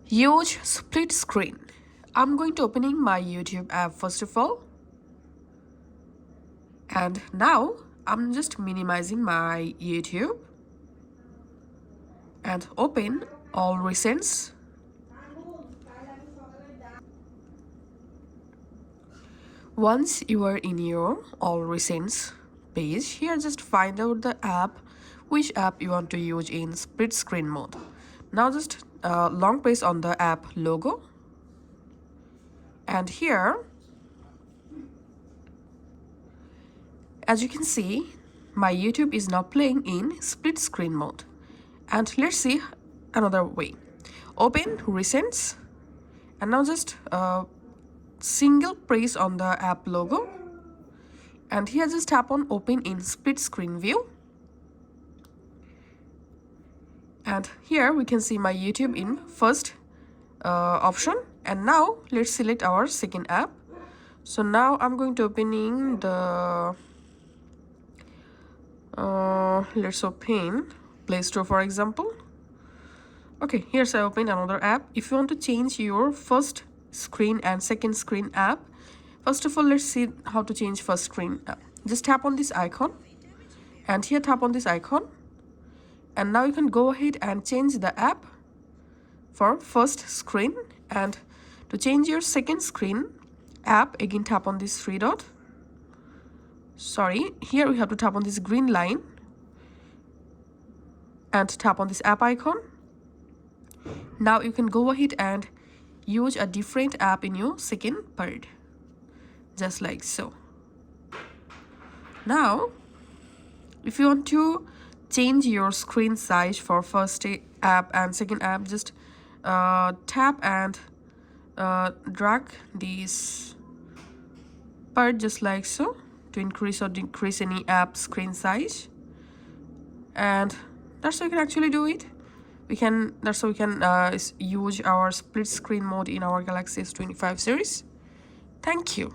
Use split screen. I'm going to opening my YouTube app first of all. And now I'm just minimizing my YouTube and open all recents. Once you are in your all recents page, here just find out the app, which app you want to use in split screen mode. Now just long press on the app logo, and here as you can see, my YouTube is now playing in split screen mode. And let's see another way. Open recents and now just single press on the app logo, and here just tap on open in split screen view, and here we can see my YouTube in first option. And now let's select our second app. So now I'm going to opening the let's open Play Store, for example. Okay, here's I open another app. If you want to change your first screen and second screen app, first of all, let's see how to change first screen app. Just tap on this icon, and here tap on this icon, and now you can go ahead and change the app for first screen. And to change your second screen app, again tap on this three dot. Sorry, here we have to tap on this green line and tap on this app icon. Now you can go ahead and use a different app in your second part, just like so. Now if you want to change your screen size for first app and second app, just tap and drag this part just like so to increase or decrease any app screen size. And that's how you can actually do it. That's how we can use our split screen mode in our Galaxy S25 series. Thank you.